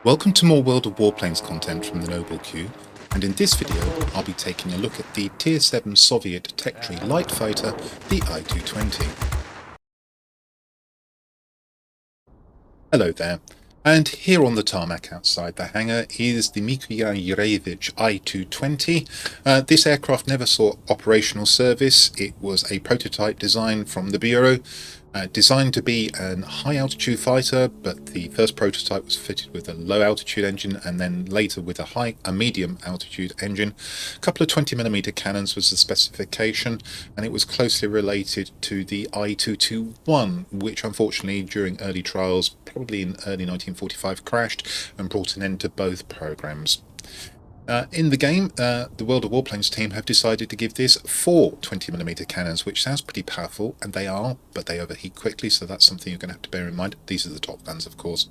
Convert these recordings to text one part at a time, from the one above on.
Welcome to more World of Warplanes content from the Noble Queue, and in this video I'll be taking a look at the Tier 7 Soviet tech tree light fighter, the I-220. Hello there, and here on the tarmac outside the hangar is the Mikoyan-Gurevich I-220. This aircraft never saw operational service. It was a prototype design from the Bureau, designed to be a high-altitude fighter, but the first prototype was fitted with a low-altitude engine and then later with a medium-altitude engine. A couple of 20mm cannons was the specification, and it was closely related to the I-221, which unfortunately during early trials, probably in early 1945, crashed and brought an end to both programs. In the game, the World of Warplanes team have decided to give this 4 20mm cannons, which sounds pretty powerful, and they are, but they overheat quickly, so that's something you're going to have to bear in mind. These are the top guns, of course.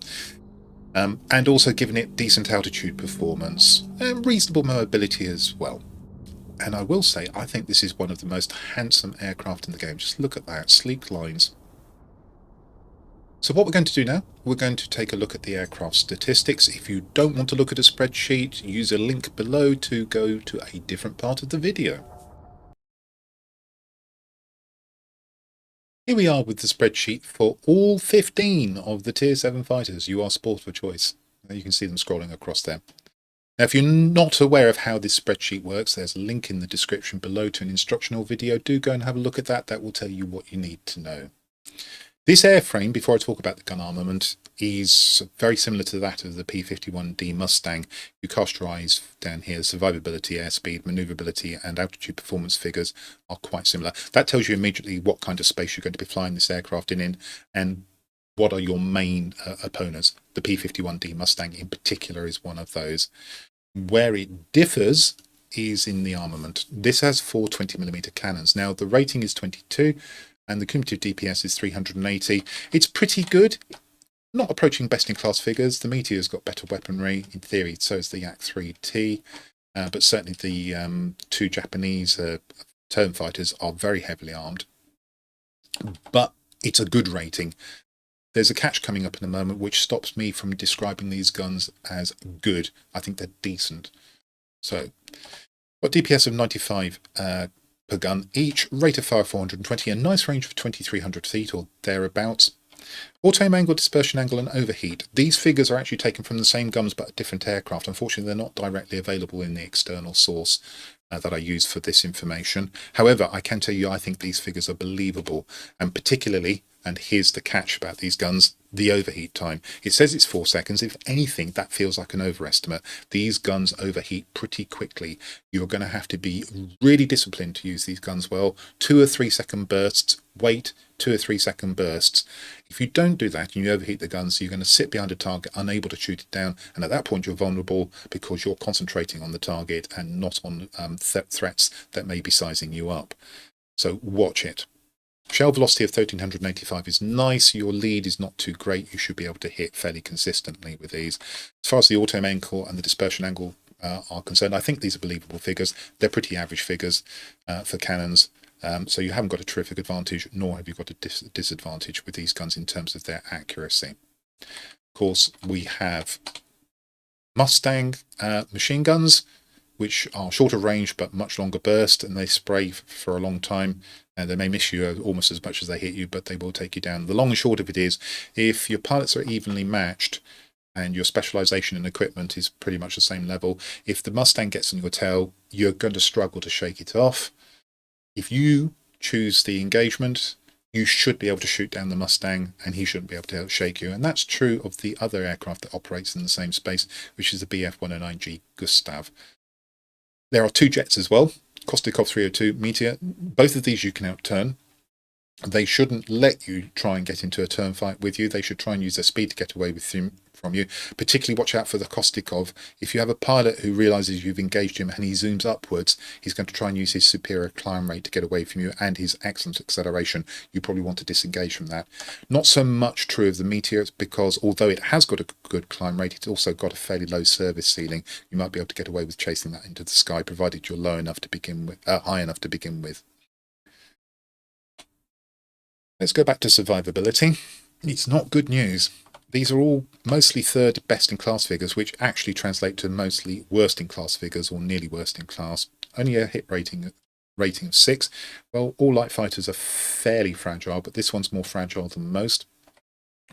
And also giving it decent altitude performance and reasonable mobility as well. And I will say, I think this is one of the most handsome aircraft in the game. Just look at that, sleek lines. So what we're going to do now, we're going to take a look at the aircraft statistics. If you don't want to look at a spreadsheet, use a link below to go to a different part of the video. Here we are with the spreadsheet for all 15 of the Tier 7 fighters. You are sport for choice. You can see them scrolling across there. Now, if you're not aware of how this spreadsheet works, there's a link in the description below to an instructional video. Do go and have a look at that. That will tell you what you need to know. This airframe, before I talk about the gun armament, is very similar to that of the P-51D Mustang. You cast your eyes down here, survivability, airspeed, maneuverability and altitude performance figures are quite similar. That tells you immediately what kind of space you're going to be flying this aircraft in and what are your main opponents. The P-51D Mustang in particular is one of those. Where it differs is in the armament. This has 4 20mm cannons. Now the rating is 22 and the cumulative DPS is 380. It's pretty good, not approaching best-in-class figures. The Meteor's got better weaponry, in theory, so is the Yak-3T, but certainly the 2 Japanese turn fighters are very heavily armed. But it's a good rating. There's a catch coming up in a moment which stops me from describing these guns as good. I think they're decent. So, got DPS of 95 per gun each, rate of fire 420, a nice range of 2300 feet or thereabouts. Auto angle, dispersion angle and overheat. These figures are actually taken from the same guns but a different aircraft. Unfortunately, they're not directly available in the external source that I use for this information. However, I can tell you I think these figures are believable, and particularly, and here's the catch about these guns, the overheat time. It says it's 4 seconds. If anything, that feels like an overestimate. These guns overheat pretty quickly. You're going to have to be really disciplined to use these guns well. 2 or 3 second bursts, wait, 2 or 3 second bursts. If you don't do that and you overheat the guns, you're going to sit behind a target, unable to shoot it down, and at that point you're vulnerable because you're concentrating on the target and not on threats that may be sizing you up. So watch it. Shell velocity of 1385 is nice. Your lead is not too great. You should be able to hit fairly consistently with these. As far as the auto angle and the dispersion angle are concerned, I think these are believable figures. They're pretty average figures for cannons. So you haven't got a terrific advantage, nor have you got a disadvantage with these guns in terms of their accuracy. Of course, we have Mustang machine guns, which are shorter range but much longer burst, and they spray for a long time. And they may miss you almost as much as they hit you, but they will take you down. The long and short of it is, if your pilots are evenly matched and your specialization in equipment is pretty much the same level, if the Mustang gets on your tail, you're going to struggle to shake it off. If you choose the engagement, you should be able to shoot down the Mustang and he shouldn't be able to shake you. And that's true of the other aircraft that operates in the same space, which is the Bf-109G Gustav. There are 2 jets as well, Kostikov 302, Meteor. Both of these you can outturn. They shouldn't let you try and get into a turn fight with you. They should try and use their speed to get away from you. Particularly watch out for the Kostikov. If you have a pilot who realizes you've engaged him and he zooms upwards, he's going to try and use his superior climb rate to get away from you and his excellent acceleration. You probably want to disengage from that. Not so much true of the Meteor, because although it has got a good climb rate, it's also got a fairly low service ceiling. You might be able to get away with chasing that into the sky, provided you're low enough to begin with, high enough to begin with. Let's go back to survivability. It's not good news. these are all mostly third best in class figures, which actually translate to mostly worst in class figures or nearly worst in class. Only a hit rating of 6. Well, all light fighters are fairly fragile, but this one's more fragile than most.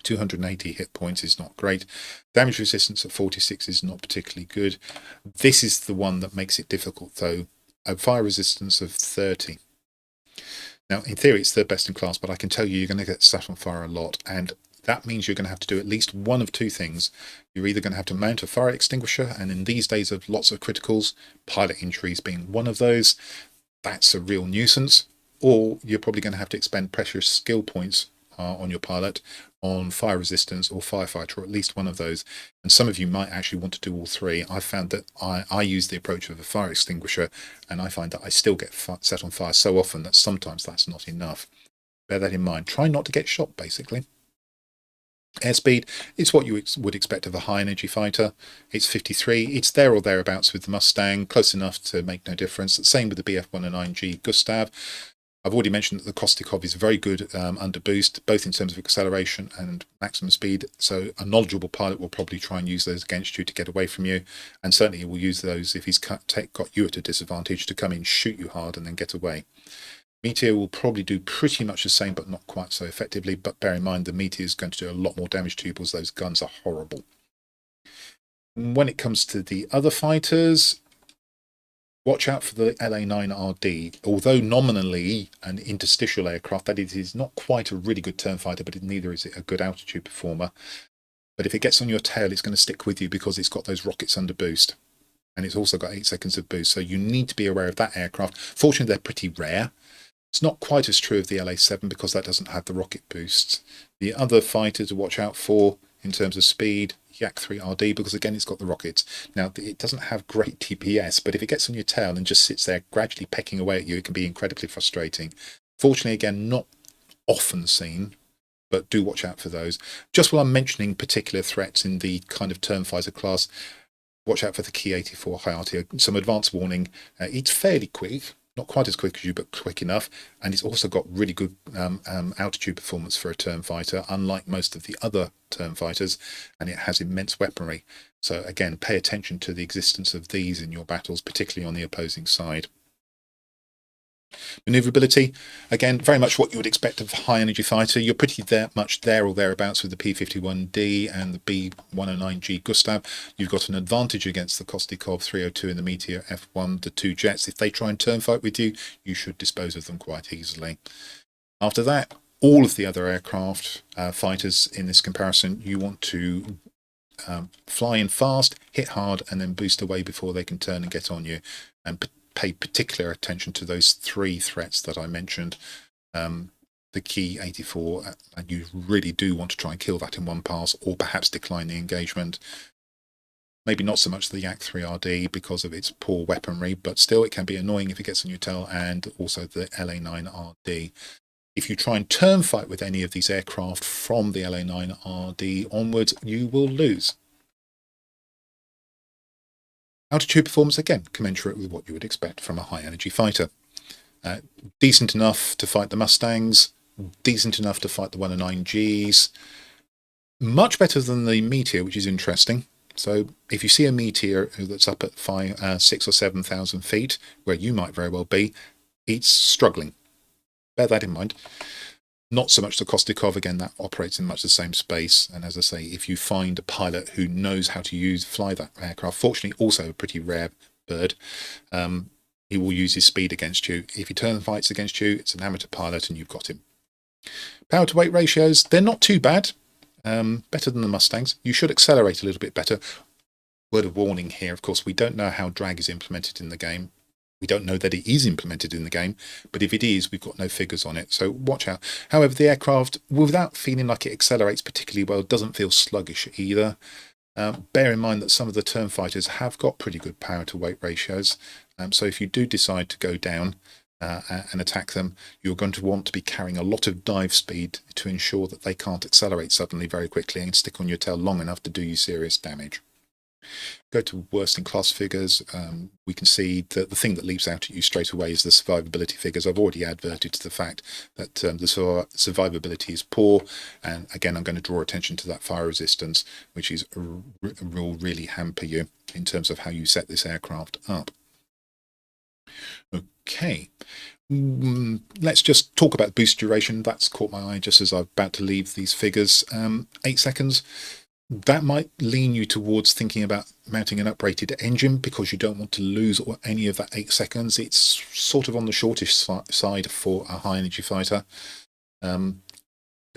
280 hit points is not great. Damage resistance at 46 is not particularly good. This is the one that makes it difficult, though. A fire resistance of 30. Now, in theory, it's third best in class, but I can tell you you're going to get set on fire a lot, and that means you're going to have to do at least one of two things. You're either going to have to mount a fire extinguisher, and in these days of lots of criticals, pilot injuries being one of those, that's a real nuisance, or you're probably going to have to expend precious skill points on your pilot on fire resistance or firefighter, or at least one of those. And some of you might actually want to do all three. I've found that I use the approach of a fire extinguisher, and I find that I still get set on fire so often that sometimes that's not enough. Bear that in mind. Try not to get shot, basically. Airspeed, it's what you would expect of a high energy fighter. It's 53. It's there or thereabouts with the Mustang, close enough to make no difference. Same with the Bf-109G Gustav. I've already mentioned that the Kostikov is very good under boost, both in terms of acceleration and maximum speed. So a knowledgeable pilot will probably try and use those against you to get away from you. And certainly he will use those if he's got you at a disadvantage to come in, shoot you hard and then get away. Meteor will probably do pretty much the same, but not quite so effectively. But bear in mind, the Meteor is going to do a lot more damage to you because those guns are horrible. When it comes to the other fighters, watch out for the LA-9RD. Although nominally an interstitial aircraft, that it is not quite a really good turn fighter, but neither is it a good altitude performer. But if it gets on your tail, it's going to stick with you because it's got those rockets under boost. And it's also got 8 seconds of boost. So you need to be aware of that aircraft. Fortunately, they're pretty rare. It's not quite as true of the LA-7 because that doesn't have the rocket boosts. The other fighter to watch out for in terms of speed, Yak-3RD, because again it's got the rockets. Now it doesn't have great TPS, but if it gets on your tail and just sits there gradually pecking away at you, it can be incredibly frustrating. Fortunately, again, not often seen, but do watch out for those. Just while I'm mentioning particular threats in the kind of turn fighter class, watch out for the Ki-84 Hayate. Some advance warning. It's fairly quick. Not quite as quick as you, but quick enough. And it's also got really good altitude performance for a turn fighter, unlike most of the other turn fighters. And it has immense weaponry. So again, pay attention to the existence of these in your battles, particularly on the opposing side. Maneuverability, again, very much what you would expect of a high energy fighter. You're pretty much there or thereabouts with the P-51D and the B-109G Gustav. You've got an advantage against the Kostikov 302 and the Meteor F1, the two jets. If they try and turn fight with you, you should dispose of them quite easily. After that, all of the other aircraft fighters in this comparison, you want to fly in fast, hit hard, and then boost away before they can turn and get on you. And pay particular attention to those three threats that I mentioned. The Ki-84, and you really do want to try and kill that in one pass, or perhaps decline the engagement. Maybe not so much the Yak-3RD because of its poor weaponry, but still it can be annoying if it gets on your tail, and also the LA-9RD. If you try and turn fight with any of these aircraft from the LA-9RD onwards, you will lose. Altitude performance, again, commensurate with what you would expect from a high-energy fighter. Decent enough to fight the Mustangs, decent enough to fight the 109Gs. Much better than the Meteor, which is interesting. So if you see a Meteor that's up at 6,000 or 7,000 feet, where you might very well be, it's struggling. Bear that in mind. Not so much the Kostikov, again, that operates in much the same space. And as I say, if you find a pilot who knows how to fly that aircraft, fortunately also a pretty rare bird, he will use his speed against you. If he turn fights against you, it's an amateur pilot and you've got him. Power to weight ratios, they're not too bad. Better than the Mustangs. You should accelerate a little bit better. Word of warning here, of course, we don't know how drag is implemented in the game. We don't know that it is implemented in the game, but if it is, we've got no figures on it, so watch out. However, the aircraft, without feeling like it accelerates particularly well, doesn't feel sluggish either. Bear in mind that some of the turn fighters have got pretty good power to weight ratios, so if you do decide to go down and attack them, you're going to want to be carrying a lot of dive speed to ensure that they can't accelerate suddenly very quickly and stick on your tail long enough to do you serious damage. Go to worst in class figures. We can see that the thing that leaps out at you straight away is the survivability figures. I've already adverted to the fact that the survivability is poor, and again I'm going to draw attention to that fire resistance, which will really hamper you in terms of how you set this aircraft up. Okay, let's just talk about boost duration. That's caught my eye just as I'm about to leave these figures. 8 seconds. That might lean you towards thinking about mounting an uprated engine because you don't want to lose any of that 8 seconds. It's sort of on the shortish side for a high energy fighter. The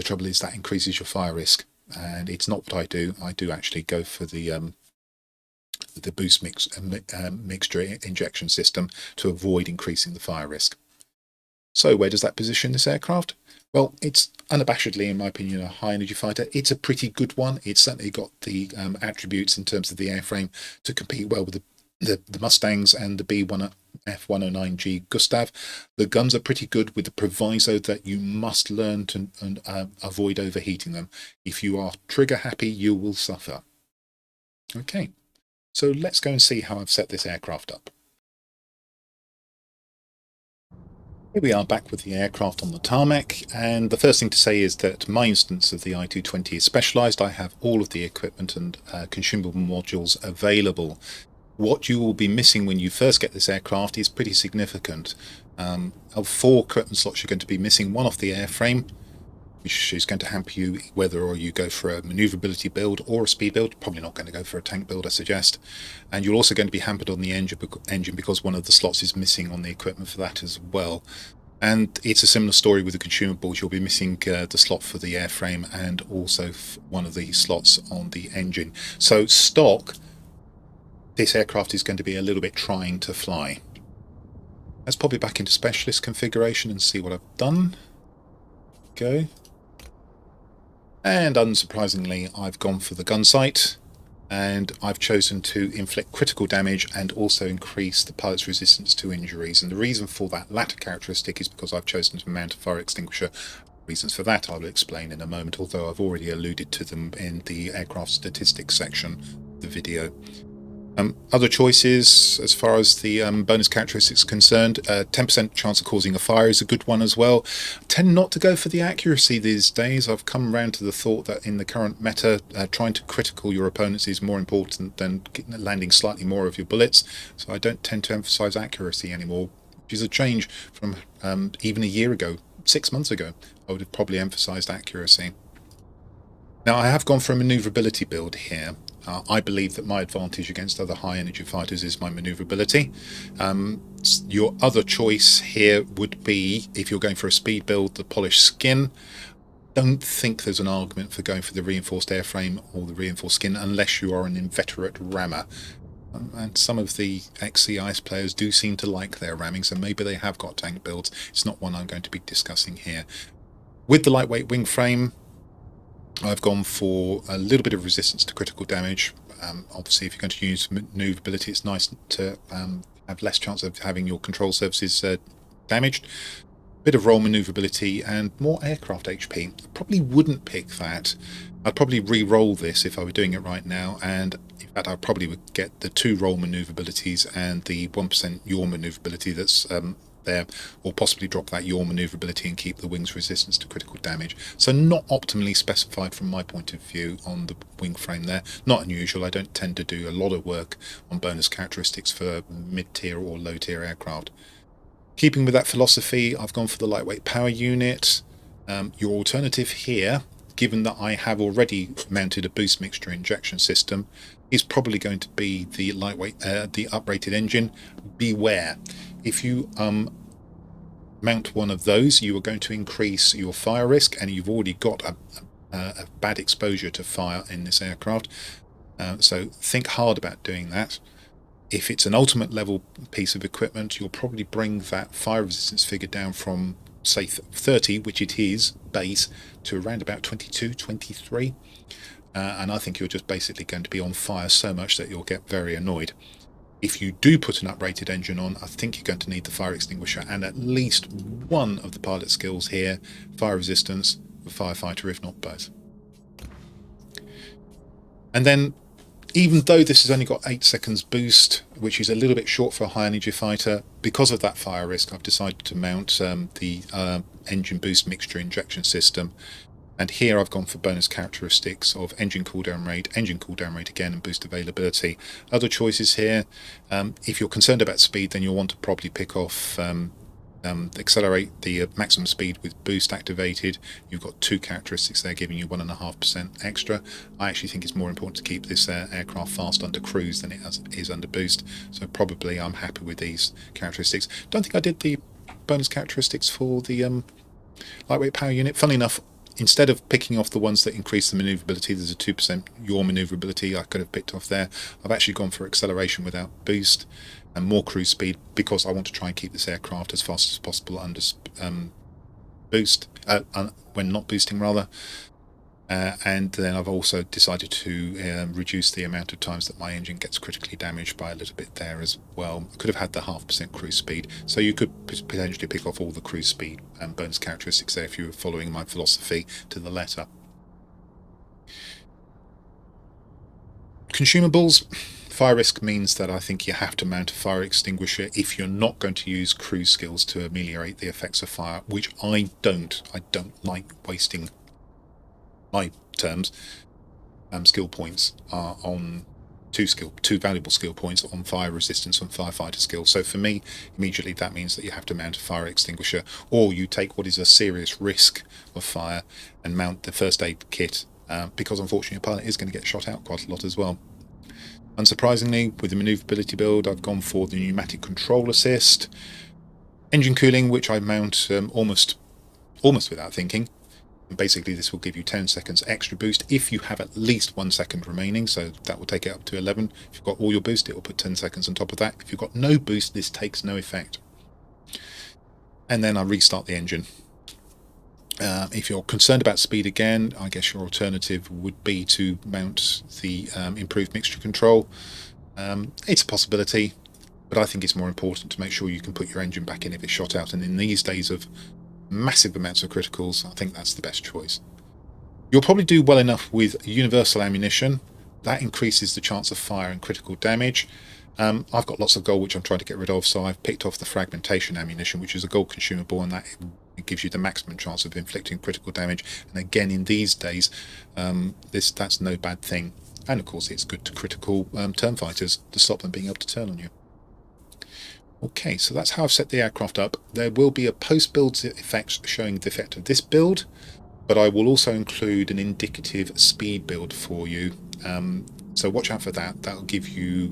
trouble is that increases your fire risk, and it's not what I do. I do actually go for the boost mixture injection system to avoid increasing the fire risk. So where does that position this aircraft? Well, it's unabashedly, in my opinion, a high energy fighter. It's a pretty good one. It's certainly got the attributes in terms of the airframe to compete well with the Mustangs and the F-109G Gustav. The guns are pretty good, with the proviso that you must learn to avoid overheating them. If you are trigger happy, you will suffer. Okay, so let's go and see how I've set this aircraft up. Here we are back with the aircraft on the tarmac, and the first thing to say is that my instance of the I-220 is specialised. I have all of the equipment and consumable modules available. What you will be missing when you first get this aircraft is pretty significant. Of 4 equipment slots you're going to be missing 1 off the airframe, which is going to hamper you whether or you go for a manoeuvrability build or a speed build. Probably not going to go for a tank build, I suggest. And you're also going to be hampered on the engine because one of the slots is missing on the equipment for that as well. And it's a similar story with the consumables. You'll be missing the slot for the airframe and also one of the slots on the engine. So stock, this aircraft is going to be a little bit trying to fly. Let's pop it back into specialist configuration and see what I've done. Go. And unsurprisingly, I've gone for the gun sight, and I've chosen to inflict critical damage and also increase the pilot's resistance to injuries. And the reason for that latter characteristic is because I've chosen to mount a fire extinguisher. Reasons for that I will explain in a moment, although I've already alluded to them in the aircraft statistics section of the video. Other choices as far as the bonus characteristics concerned, 10% chance of causing a fire is a good one as well. I tend not to go for the accuracy these days. I've come around to the thought that in the current meta, trying to critical your opponents is more important than landing slightly more of your bullets, so I don't tend to emphasize accuracy anymore, which is a change from even a year ago. 6 months ago I would have probably emphasized accuracy. Now I have gone for a manoeuvrability build here. I believe that my advantage against other high energy fighters is my manoeuvrability. Your other choice here would be, if you're going for a speed build, the polished skin. Don't think there's an argument for going for the reinforced airframe or the reinforced skin unless you are an inveterate rammer. And some of the ex-CIS players do seem to like their ramming, so maybe they have got tank builds. It's not one I'm going to be discussing here. With the lightweight wing frame, I've gone for a little bit of resistance to critical damage. Obviously, if you're going to use manoeuvrability, it's nice to have less chance of having your control surfaces damaged. Bit of roll manoeuvrability and more aircraft HP. I probably wouldn't pick that. I'd probably re-roll this if I were doing it right now, and in fact I probably would get the 2 roll manoeuvrabilities and the 1% yaw manoeuvrability that's there, or possibly drop that yaw manoeuvrability and keep the wing's resistance to critical damage. So not optimally specified from my point of view on the wing frame there. Not unusual. I don't tend to do a lot of work on bonus characteristics for mid-tier or low-tier aircraft. Keeping with that philosophy, I've gone for the lightweight power unit. Your alternative here, given that I have already mounted a boost mixture injection system, is probably going to be the lightweight, the uprated engine. Beware. If you mount one of those, you are going to increase your fire risk, and you've already got a bad exposure to fire in this aircraft. So think hard about doing that. If it's an ultimate level piece of equipment, you'll probably bring that fire resistance figure down from, say, 30, which it is, base, to around about 22, 23. And I think you're just basically going to be on fire so much that you'll get very annoyed. If you do put an uprated engine on, I think you're going to need the fire extinguisher and at least one of the pilot skills here, fire resistance, the firefighter, if not both. And then Even though this has only got 8 seconds boost, which is a little bit short for a high energy fighter, because of that fire risk, I've decided to mount the engine boost mixture injection system. And here I've gone for bonus characteristics of engine cooldown rate again, and boost availability. Other choices here, if you're concerned about speed, then you'll want to probably pick off accelerate the maximum speed with boost activated. You've got 2 characteristics there giving you 1.5% extra. I actually think it's more important to keep this aircraft fast under cruise than it is under boost, so probably I'm happy with these characteristics. Don't think I did the bonus characteristics for the lightweight power unit. Funnily enough, instead of picking off the ones that increase the manoeuvrability, there's a 2% yaw manoeuvrability I could have picked off there. I've actually gone for acceleration without boost and more cruise speed because I want to try and keep this aircraft as fast as possible under boost, when not boosting rather. And then I've also decided to reduce the amount of times that my engine gets critically damaged by a little bit there as well. I could have had the 0.5% cruise speed, so you could potentially pick off all the cruise speed and bonus characteristics there if you were following my philosophy to the letter. Consumables. Fire risk means that I think you have to mount a fire extinguisher if you're not going to use cruise skills to ameliorate the effects of fire, which I don't. I don't like wasting my terms skill points are on two valuable skill points on fire resistance and firefighter skill. So for me, immediately that means that you have to mount a fire extinguisher, or you take what is a serious risk of fire and mount the first aid kit, because unfortunately a pilot is going to get shot out quite a lot as well. Unsurprisingly, with the manoeuvrability build, I've gone for the pneumatic control assist. Engine cooling, which I mount almost without thinking. And basically this will give you 10 seconds extra boost if you have at least 1 second remaining, so that will take it up to 11. If you've got all your boost, it will put 10 seconds on top of that. If you've got no boost, this takes no effect. And then I restart the engine. If you're concerned about speed again, I guess your alternative would be to mount the improved mixture control. It's a possibility, but I think it's more important to make sure you can put your engine back in if it's shot out, and in these days of massive amounts of criticals, I think that's the best choice. You'll probably do well enough with universal ammunition. That increases the chance of fire and critical damage. I've got lots of gold which I'm trying to get rid of, so I've picked off the fragmentation ammunition, which is a gold consumable, and that it gives you the maximum chance of inflicting critical damage. And again, in these days, that's no bad thing. And of course, it's good to critical turn fighters to stop them being able to turn on you. Okay, so that's how I've set the aircraft up. There will be a post-build effect showing the effect of this build, but I will also include an indicative speed build for you. So watch out for that. That'll give you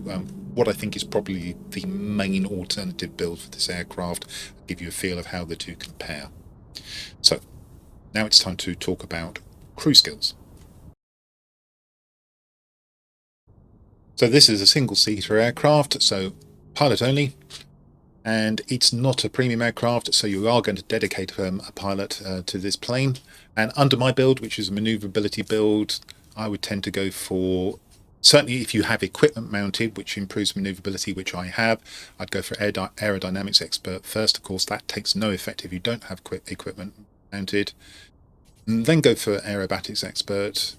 what I think is probably the main alternative build for this aircraft, give you a feel of how the two compare. So now it's time to talk about crew skills. So this is a single-seater aircraft, so pilot only, and it's not a premium aircraft, so you are going to dedicate a pilot to this plane. And under my build, which is a manoeuvrability build, I would tend to go for, certainly if you have equipment mounted, which improves manoeuvrability, which I have, I'd go for aerodynamics expert first. Of course, that takes no effect if you don't have equipment mounted. And then go for aerobatics expert.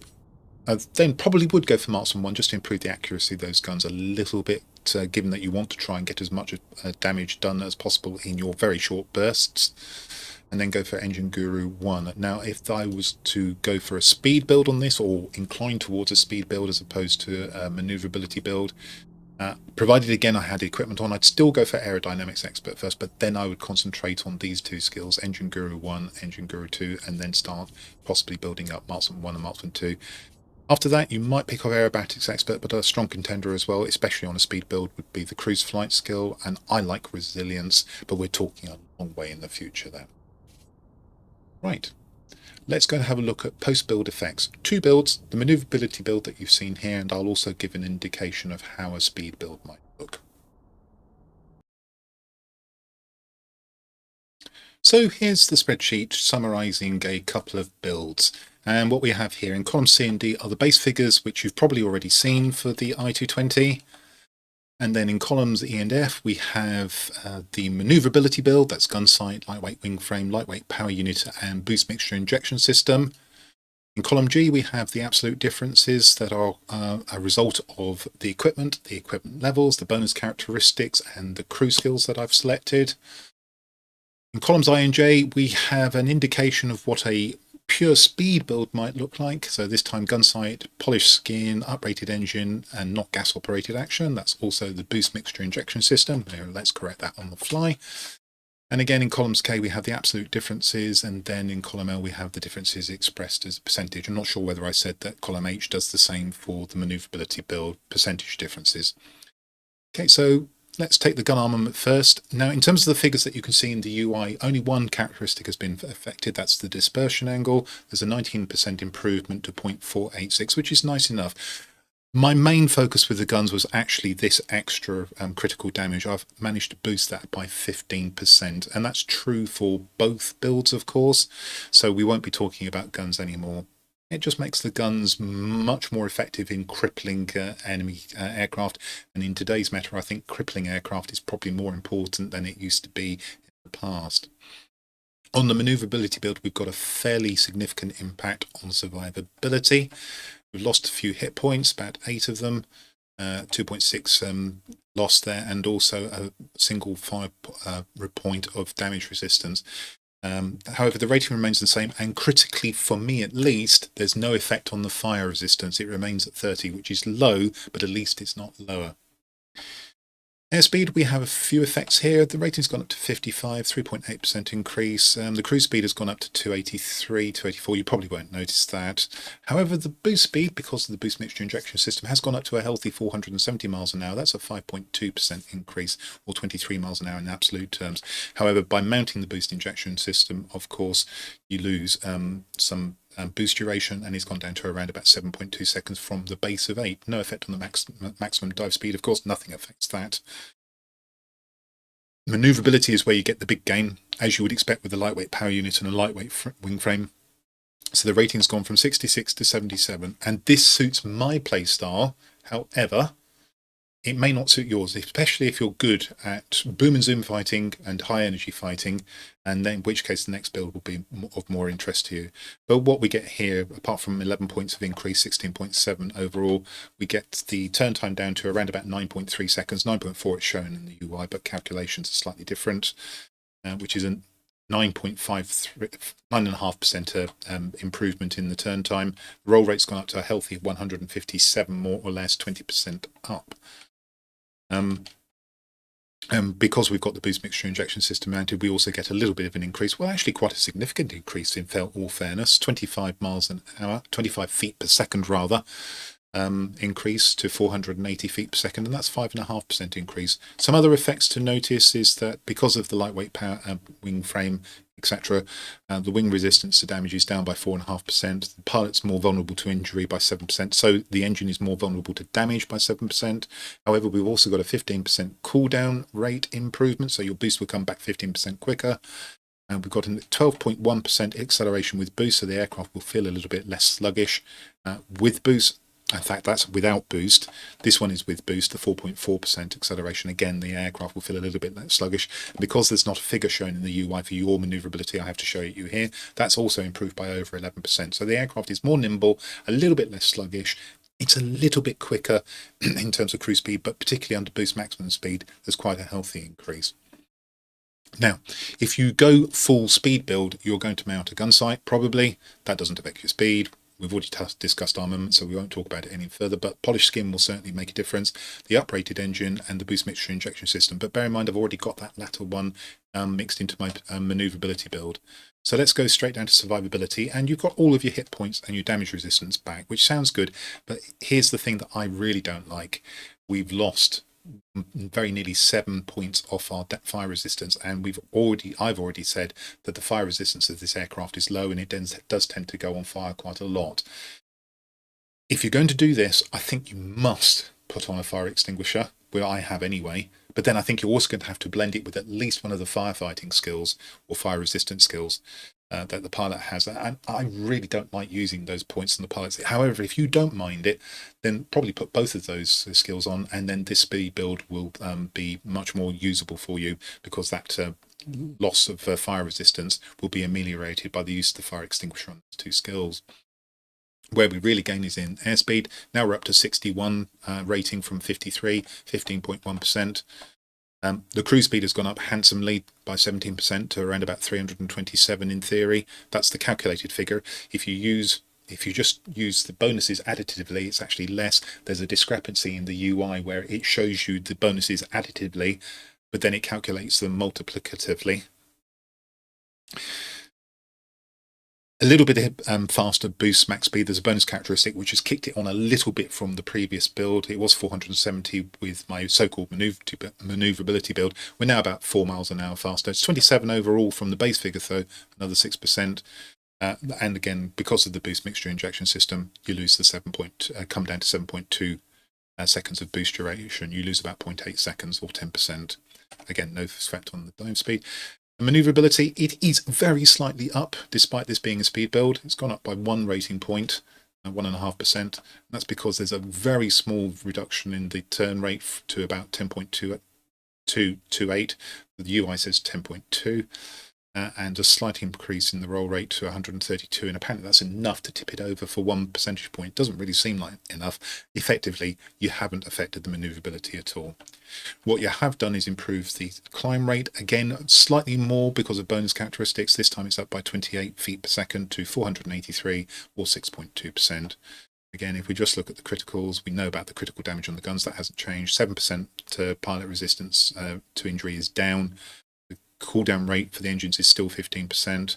Then probably would go for marksman 1 just to improve the accuracy of those guns a little bit, given that you want to try and get as much damage done as possible in your very short bursts. And then go for Engine Guru 1. Now, if I was to go for a speed build on this, or incline towards a speed build as opposed to a manoeuvrability build, provided again I had equipment on, I'd still go for aerodynamics expert first, but then I would concentrate on these two skills, Engine Guru 1, Engine Guru 2, and then start possibly building up marksman 1 and marksman 2. After that, you might pick up aerobatics expert, but a strong contender as well, especially on a speed build, would be the cruise flight skill, and I like resilience, but we're talking a long way in the future there. Right, let's go and have a look at post-build effects. 2 builds, the manoeuvrability build that you've seen here, and I'll also give an indication of how a speed build might look. So here's the spreadsheet summarising a couple of builds. And what we have here in columns C and D are the base figures, which you've probably already seen for the I-220. And then in columns E and F, we have the manoeuvrability build, that's gun sight, lightweight wing frame, lightweight power unit, and boost mixture injection system. In column G, we have the absolute differences that are a result of the equipment levels, the bonus characteristics, and the crew skills that I've selected. In columns I and J, we have an indication of what a pure speed build might look like. So this time gun sight, polished skin, uprated engine, and not gas operated action. That's also the boost mixture injection system. Here, let's correct that on the fly. And again, in columns K, we have the absolute differences, and then in column L, we have the differences expressed as a percentage. I'm not sure whether I said that column H does the same for the maneuverability build percentage differences. Okay, so let's take the gun armament first. Now, in terms of the figures that you can see in the UI, only one characteristic has been affected. That's the dispersion angle. There's a 19% improvement to 0.486, which is nice enough. My main focus with the guns was actually this extra critical damage. I've managed to boost that by 15%, and that's true for both builds, of course. So we won't be talking about guns anymore. It just makes the guns much more effective in crippling enemy aircraft. And in today's meta, I think crippling aircraft is probably more important than it used to be in the past. On the maneuverability build, we've got a fairly significant impact on survivability. We've lost a few hit points, about 8 of them, 2.6 lost there, and also a single 5 point of damage resistance. However, the rating remains the same, and critically for me at least, there's no effect on the fire resistance. It remains at 30, which is low, but at least it's not lower. Airspeed, we have a few effects here. The rating's gone up to 55, 3.8% increase. The cruise speed has gone up to 283, 284. You probably won't notice that. However, the boost speed, because of the boost mixture injection system, has gone up to a healthy 470 miles an hour. That's a 5.2% increase, or 23 miles an hour in absolute terms. However, by mounting the boost injection system, of course, you lose some boost duration, and it's gone down to around about 7.2 seconds from the base of 8. No effect on the maximum dive speed. Of course, nothing affects that. Maneuverability is where you get the big gain, as you would expect with a lightweight power unit and a lightweight wing frame. So the rating's gone from 66 to 77, and this suits my playstyle. However, it may not suit yours, especially if you're good at boom and zoom fighting and high energy fighting, and then in which case the next build will be of more interest to you. But what we get here, apart from 11 points of increase, 16.7 overall, we get the turn time down to around about 9.3 seconds. 9.4 is shown in the UI, but calculations are slightly different, which is a 9.5% improvement in the turn time. The roll rate's gone up to a healthy 157, more or less 20% up. Because we've got the boost mixture injection system mounted, we also get a little bit of an increase. Well, actually quite a significant increase in all fairness. 25 miles an hour, 25 feet per second rather, increase to 480 feet per second, and that's 5.5% increase. Some other effects to notice is that because of the lightweight power wing frame, etc., the wing resistance to damage is down by 4.5%. The pilot's more vulnerable to injury by 7%. So the engine is more vulnerable to damage by 7%. However, we've also got a 15% cooldown rate improvement, so your boost will come back 15% quicker. And we've got a 12.1% acceleration with boost, so the aircraft will feel a little bit less sluggish. With boost, in fact, that's without boost. This one is with boost, the 4.4% acceleration. Again, the aircraft will feel a little bit less sluggish. And because there's not a figure shown in the UI for your maneuverability, I have to show it you here. That's also improved by over 11%. So the aircraft is more nimble, a little bit less sluggish. It's a little bit quicker in terms of cruise speed, but particularly under boost maximum speed, there's quite a healthy increase. Now, if you go full speed build, you're going to mount a gun sight, probably. That doesn't affect your speed. We've already discussed armament, so we won't talk about it any further, but polished skin will certainly make a difference. The uprated engine and the boost mixture injection system, but bear in mind I've already got that latter one mixed into my maneuverability build. So let's go straight down to survivability, and you've got all of your hit points and your damage resistance back, which sounds good, but here's the thing that I really don't like. We've lost very nearly 7 points off our fire resistance, and I've already said that the fire resistance of this aircraft is low, and it does tend to go on fire quite a lot. If you're going to do this, I think you must put on a fire extinguisher, where I have anyway, but then I think you're also going to have to blend it with at least one of the firefighting skills or fire resistance skills that the pilot has, and I really don't like using those points on the pilots. However, if you don't mind it, then probably put both of those skills on, and then this speed build will be much more usable for you, because that loss of fire resistance will be ameliorated by the use of the fire extinguisher on those two skills. Where we really gain is in airspeed. Now we're up to 61 rating from 53, 15.1%. The cruise speed has gone up handsomely by 17% to around about 327 in theory. That's the calculated figure. If you just use the bonuses additively, it's actually less. There's a discrepancy in the UI where it shows you the bonuses additively, but then it calculates them multiplicatively. A little bit faster boost max speed. There's a bonus characteristic which has kicked it on a little bit from the previous build. It was 470 with my so-called maneuverability build. We're now about 4 miles an hour faster. It's 27 overall from the base figure, though, another 6%. And again, because of the boost mixture injection system, you lose the come down to 7.2 seconds of boost duration. You lose about 0.8 seconds or 10%. Again, no effect on the dive speed. Maneuverability, it is very slightly up, despite this being a speed build. It's gone up by 1 rating point, 1.5%. That's because there's a very small reduction in the turn rate to about 10.228. The UI says 10.2. And a slight increase in the roll rate to 132, and apparently that's enough to tip it over for 1 percentage point. It doesn't really seem like enough. Effectively, you haven't affected the maneuverability at all. What you have done is improve the climb rate, again slightly more because of bonus characteristics. This time it's up by 28 feet per second to 483 or 6.2%. Again, if we just look at the criticals, we know about the critical damage on the guns. That hasn't changed. 7% to pilot resistance to injury is down. Cooldown rate for the engines is still 15%.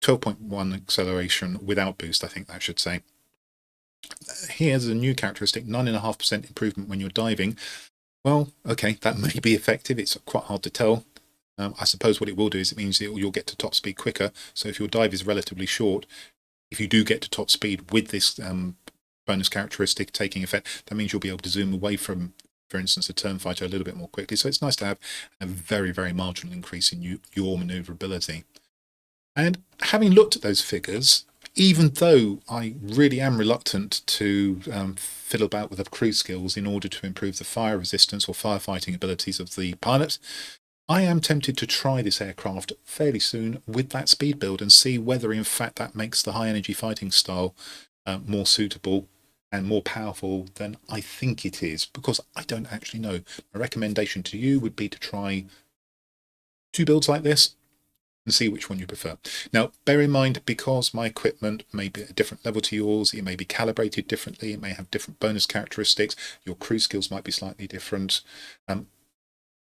12.1 acceleration without boost, I think that should say. Here's a new characteristic, 9.5% improvement when you're diving. Well, okay, that may be effective. It's quite hard to tell. I suppose what it will do is it means you'll get to top speed quicker. So if your dive is relatively short, if you do get to top speed with this bonus characteristic taking effect, that means you'll be able to zoom away from, for instance, a turn fighter a little bit more quickly. So it's nice to have a very, very marginal increase in your maneuverability. And having looked at those figures, even though I really am reluctant to fiddle about with the crew skills in order to improve the fire resistance or firefighting abilities of the pilot, I am tempted to try this aircraft fairly soon with that speed build and see whether in fact that makes the high energy fighting style more suitable and more powerful than I think it is, because I don't actually know. My recommendation to you would be to try 2 builds like this and see which one you prefer. Now, bear in mind, because my equipment may be at a different level to yours, it may be calibrated differently, it may have different bonus characteristics, your crew skills might be slightly different.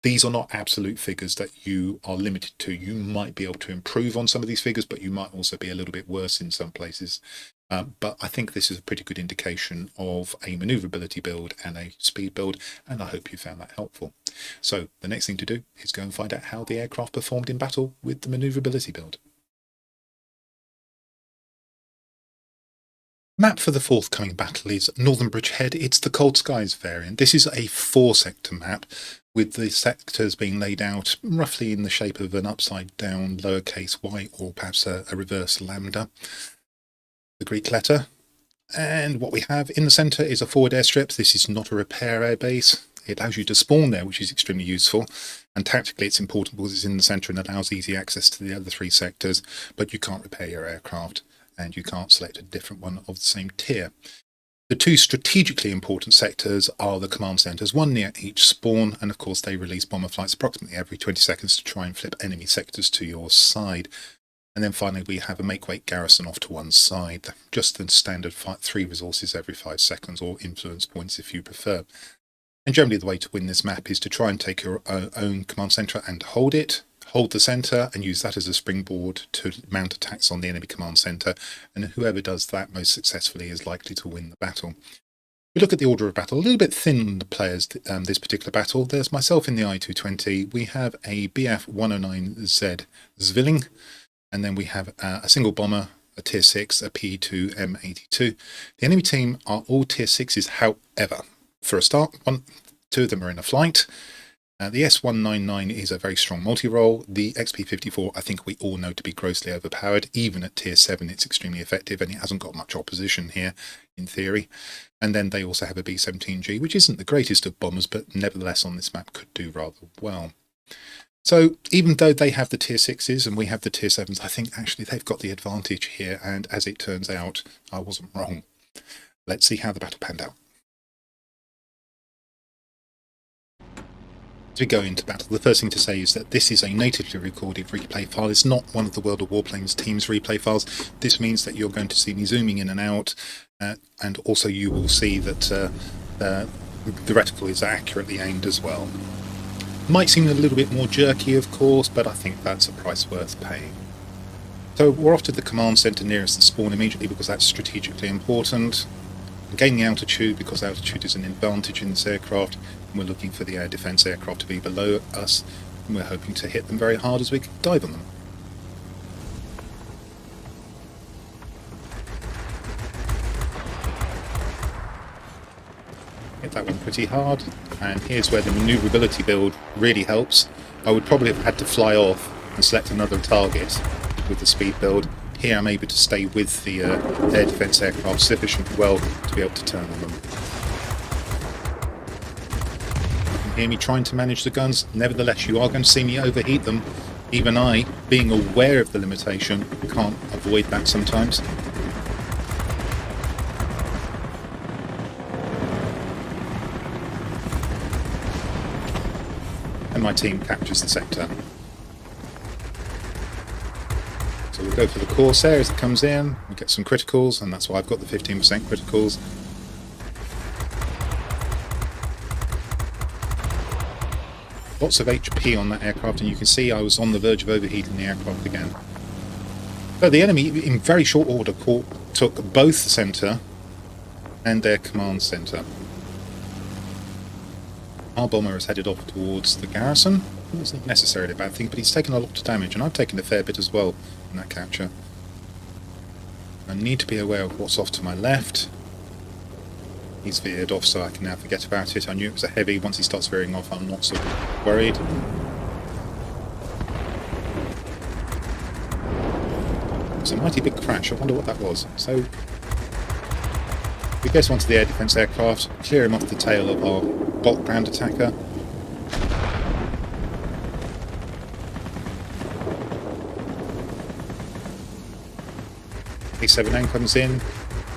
These are not absolute figures that you are limited to. You might be able to improve on some of these figures, but you might also be a little bit worse in some places. But I think this is a pretty good indication of a maneuverability build and a speed build, and I hope you found that helpful. So the next thing to do is go and find out how the aircraft performed in battle with the maneuverability build. Map for the forthcoming battle is Northern Bridgehead. It's the Cold Skies variant. This is a 4-sector map, with the sectors being laid out roughly in the shape of an upside down lowercase y, or perhaps a reverse lambda, the Greek letter. And what we have in the centre is a forward airstrip. This is not a repair airbase. It allows you to spawn there, which is extremely useful. And tactically it's important because it's in the centre and allows easy access to the other 3 sectors, but you can't repair your aircraft and you can't select a different one of the same tier. The 2 strategically important sectors are the command centres, one near each spawn, and of course they release bomber flights approximately every 20 seconds to try and flip enemy sectors to your side. And then finally we have a make-weight garrison off to one side, just the standard 3 resources every 5 seconds, or influence points if you prefer. And generally the way to win this map is to try and take your own command centre and hold it, hold the centre and use that as a springboard to mount attacks on the enemy command centre, and whoever does that most successfully is likely to win the battle. We look at the order of battle, a little bit thin the players this particular battle. There's myself in the I-220, we have a Bf-109Z Zwilling, and then we have a single bomber, a tier 6, a P-2 M82. The enemy team are all tier 6s, however, for a start, 2 of them are in a flight. The S199 is a very strong multi-role. The XP54 I think we all know to be grossly overpowered. Even at tier 7 it's extremely effective and it hasn't got much opposition here in theory. And then they also have a B-17G, which isn't the greatest of bombers, but nevertheless on this map could do rather well. So even though they have the tier 6s and we have the tier 7s, I think actually they've got the advantage here, and as it turns out, I wasn't wrong. Let's see how the battle panned out. As we go into battle, the first thing to say is that this is a natively recorded replay file. It's not one of the World of Warplanes team's replay files. This means that you're going to see me zooming in and out, and also you will see that the reticle is accurately aimed as well. Might seem a little bit more jerky, of course, but I think that's a price worth paying. So we're off to the command centre nearest the spawn immediately because that's strategically important. Gaining altitude because altitude is an advantage in this aircraft. We're looking for the air defence aircraft to be below us, and we're hoping to hit them very hard as we dive on them. Hit that one pretty hard, and here's where the manoeuvrability build really helps. I would probably have had to fly off and select another target with the speed build. Here I'm able to stay with the air defence aircraft sufficiently well to be able to turn on them. You can hear me trying to manage the guns. Nevertheless, you are going to see me overheat them. Even I, being aware of the limitation, can't avoid that sometimes. And my team captures the sector. So we'll go for the Corsair as it comes in, we get some criticals, and that's why I've got the 15% criticals. Lots of HP on that aircraft, and you can see I was on the verge of overheating the aircraft again. But the enemy, in very short order, took both the centre and their command centre. Our bomber is headed off towards the garrison. It wasn't necessarily a bad thing, but he's taken a lot of damage, and I've taken a fair bit as well in that capture. I need to be aware of what's off to my left. He's veered off, so I can now forget about it. I knew it was a heavy. Once he starts veering off, I'm not so worried. It's a mighty big crash. I wonder what that was. So we get onto the air defence aircraft, clear him off the tail of our bot ground attacker. A7N comes in,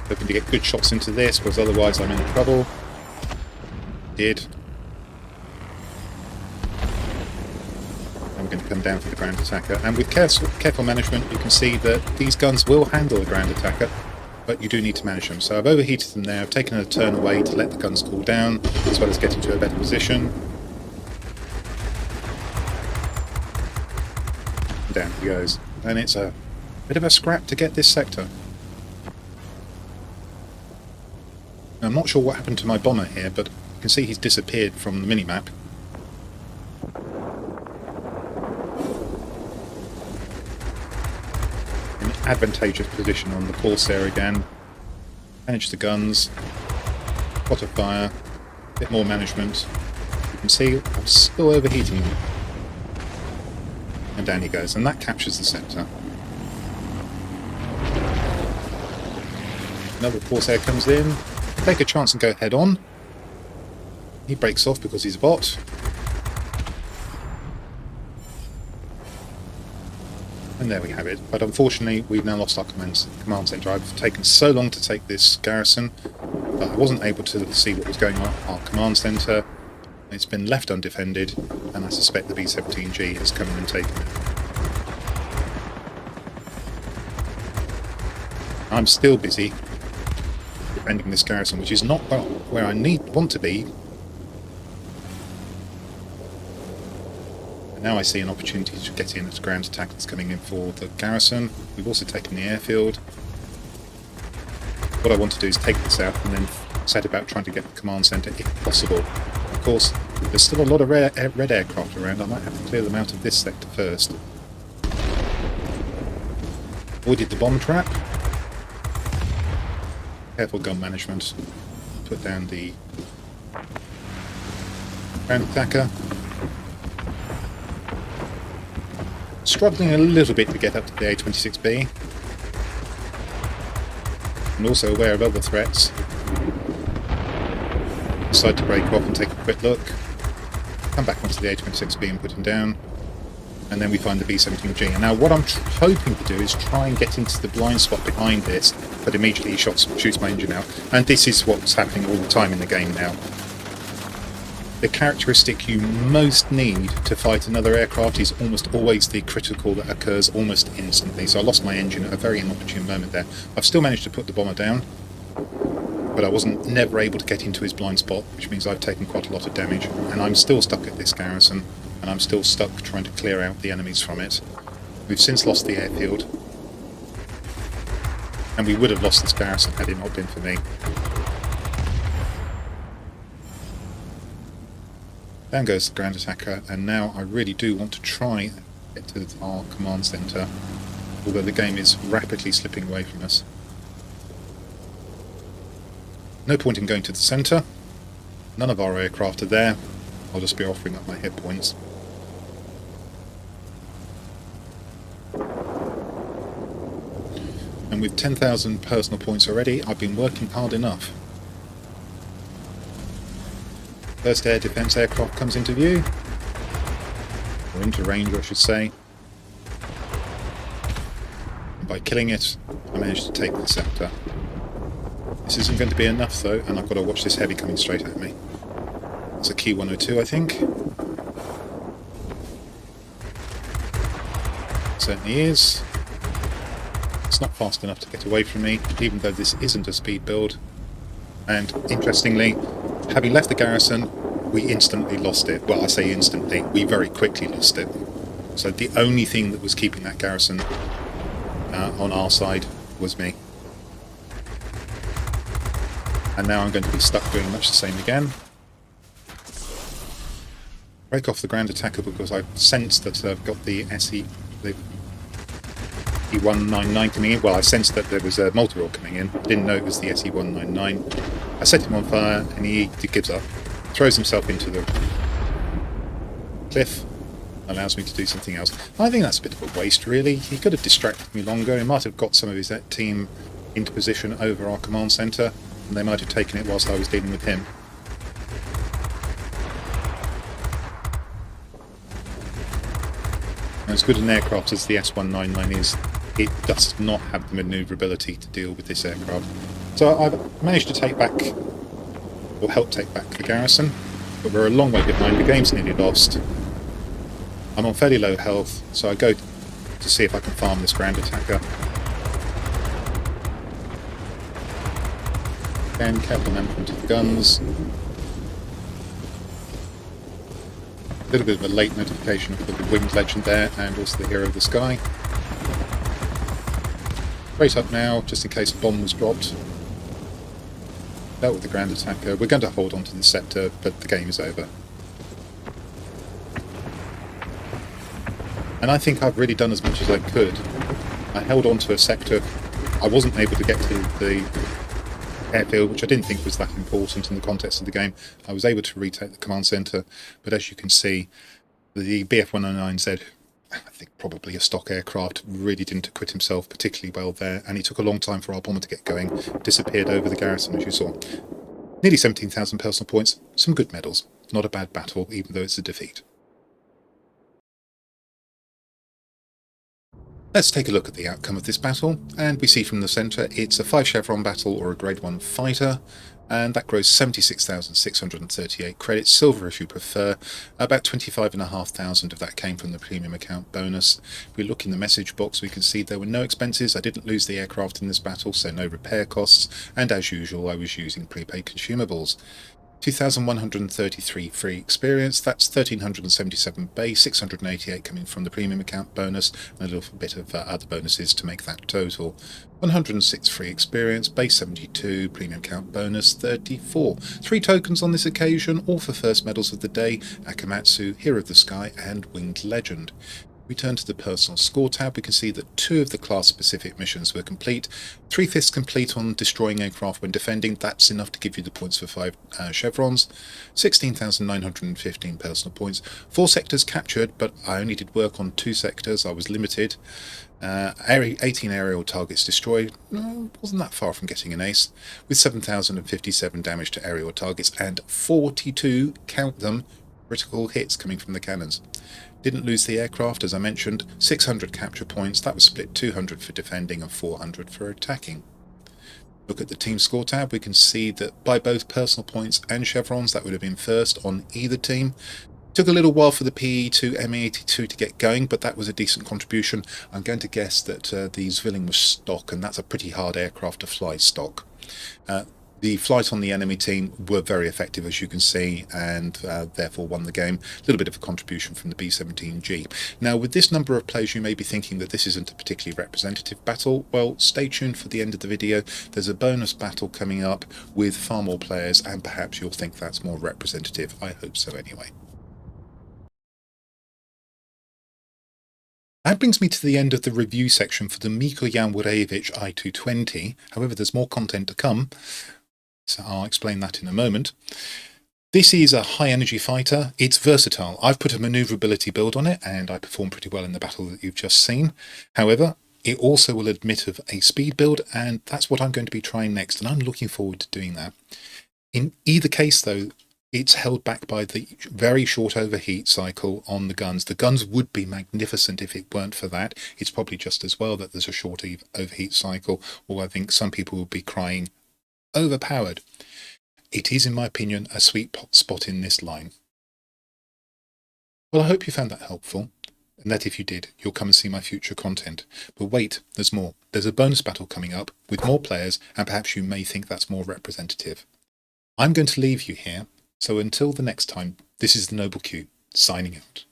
hoping to get good shots into this, because otherwise I'm in trouble. Did. And we're going to come down for the ground attacker. And with careful management, you can see that these guns will handle the ground attacker, but you do need to manage them. So I've overheated them there, I've taken a turn away to let the guns cool down, as well as get into a better position. And down he goes. And it's a bit of a scrap to get this sector. Now, I'm not sure what happened to my bomber here, but you can see he's disappeared from the minimap. An advantageous position on the Corsair again. Manage the guns. Pot of fire. A bit more management. You can see I'm still overheating him. And down he goes, and that captures the sector. Another Corsair comes in, take a chance and go head on. He breaks off because he's a bot. And there we have it. But unfortunately, we've now lost our command centre. I've taken so long to take this garrison that I wasn't able to see what was going on at our command centre. It's been left undefended, and I suspect the B-17G has come in and taken it. I'm still busy defending this garrison, which is not where I want to be. And now I see an opportunity to get in as ground attack that's coming in for the garrison. We've also taken the airfield. What I want to do is take this out and then set about trying to get the command centre if possible. Of course, there's still a lot of red aircraft around. I might have to clear them out of this sector first. Avoided the bomb trap. Careful gun management. Put down the ground attacker. Struggling a little bit to get up to the A26B. And also aware of other threats. Decide to break off and take a quick look. Come back onto the A26B and put him down. and then we find the B-17G. And now what I'm hoping to do is try and get into the blind spot behind this, but immediately he shoots my engine out. And this is what's happening all the time in the game now. The characteristic you most need to fight another aircraft is almost always the critical that occurs almost instantly. So I lost my engine at a very inopportune moment there. I've still managed to put the bomber down, but I wasn't never able to get into his blind spot, which means I've taken quite a lot of damage, and I'm still stuck at this garrison, and I'm still stuck trying to clear out the enemies from it. We've since lost the airfield, and we would have lost this garrison had it not been for me. Down goes the ground attacker, and now I really do want to try and get to our command centre, although the game is rapidly slipping away from us. No point in going to the centre. None of our aircraft are there. I'll just be offering up my hit points. And with 10,000 personal points already, I've been working hard enough. First air defence aircraft comes into view. Or into range, I should say. And by killing it, I managed to take the sector. This isn't going to be enough though, and I've got to watch this heavy coming straight at me. It's a Key 102, I think. It certainly is. It's not fast enough to get away from me, even though this isn't a speed build. And interestingly, having left the garrison, we instantly lost it. Well, I say instantly, we very quickly lost it. So the only thing that was keeping that garrison on our side was me. And now I'm going to be stuck doing much the same again. Break off the ground attacker because I sensed that I've got the SE-199 coming in. Well, I sensed that there was a multi-role coming in. Didn't know it was the SE-199. I set him on fire and he gives up. Throws himself into the cliff. Allows me to do something else. I think that's a bit of a waste, really. He could have distracted me longer. He might have got some of his team into position over our command centre, and they might have taken it whilst I was dealing with him. As good an aircraft as the S-199 is, it does not have the manoeuvrability to deal with this aircraft. So I've managed to take back, or help take back the garrison, but we're a long way behind. The game's nearly lost. I'm on fairly low health, so I go to see if I can farm this ground attacker. Again, careful management of the guns. A little bit of a late notification for the Winged Legend there, and also the Hero of the Sky. Straight up now, just in case a bomb was dropped. Dealt with the ground attacker. We're going to hold on to the scepter, but the game is over. And I think I've really done as much as I could. I held on to a sector. I wasn't able to get to the airfield, which I didn't think was that important in the context of the game. I was able to retake the command centre, but as you can see, the BF-109Z, I think probably a stock aircraft, really didn't acquit himself particularly well there, and it took a long time for our bomber to get going. Disappeared over the garrison, as you saw. Nearly 17,000 personal points, some good medals. Not a bad battle, even though it's a defeat. Let's take a look at the outcome of this battle, and we see from the centre it's a 5 chevron battle or a grade 1 fighter, and that grows 76,638 credits, silver if you prefer. About 25,500 of that came from the premium account bonus. If we look in the message box, we can see there were no expenses. I didn't lose the aircraft in this battle, so no repair costs, and as usual I was using prepaid consumables. 2,133 free experience, that's 1,377 base, 688 coming from the premium account bonus, and a little bit of other bonuses to make that total. 106 free experience, base 72, premium account bonus 34. 3 tokens on this occasion, all for first medals of the day, Akamatsu, Hero of the Sky and Winged Legend. We turn to the personal score tab. We can see that 2 of the class-specific missions were complete. 3/5 complete on destroying aircraft when defending. That's enough to give you the points for 5 chevrons. 16,915 personal points. 4 sectors captured, but I only did work on 2 sectors. I was limited. 18 aerial targets destroyed. Wasn't that far from getting an ace. With 7,057 damage to aerial targets and 42, count them, critical hits coming from the cannons. Didn't lose the aircraft, as I mentioned, 600 capture points, that was split 200 for defending and 400 for attacking. Look at the team score tab, we can see that by both personal points and chevrons, that would have been first on either team. Took a little while for the PE2 ME82 to get going, but that was a decent contribution. I'm going to guess that the Zwilling was stock, and that's a pretty hard aircraft to fly stock. The flight on the enemy team were very effective, as you can see, and therefore won the game. A little bit of a contribution from the B-17G. Now, with this number of players, you may be thinking that this isn't a particularly representative battle. Well, stay tuned for the end of the video. There's a bonus battle coming up with far more players, and perhaps you'll think that's more representative. I hope so anyway. That brings me to the end of the review section for the Mikoyan-Gurevich I-220. However, there's more content to come, so I'll explain that in a moment. This is a high-energy fighter. It's versatile. I've put a manoeuvrability build on it, and I performed pretty well in the battle that you've just seen. However, it also will admit of a speed build, and that's what I'm going to be trying next, and I'm looking forward to doing that. In either case, though, it's held back by the very short overheat cycle on the guns. The guns would be magnificent if it weren't for that. It's probably just as well that there's a short overheat cycle, or I think some people would be crying overpowered. It is, in my opinion, a sweet spot in this line. Well, I hope you found that helpful, and that if you did, you'll come and see my future content. But wait, there's more. There's a bonus battle coming up with more players, and perhaps you may think that's more representative. I'm going to leave you here. So until the next time, this is the Noble Q, signing out.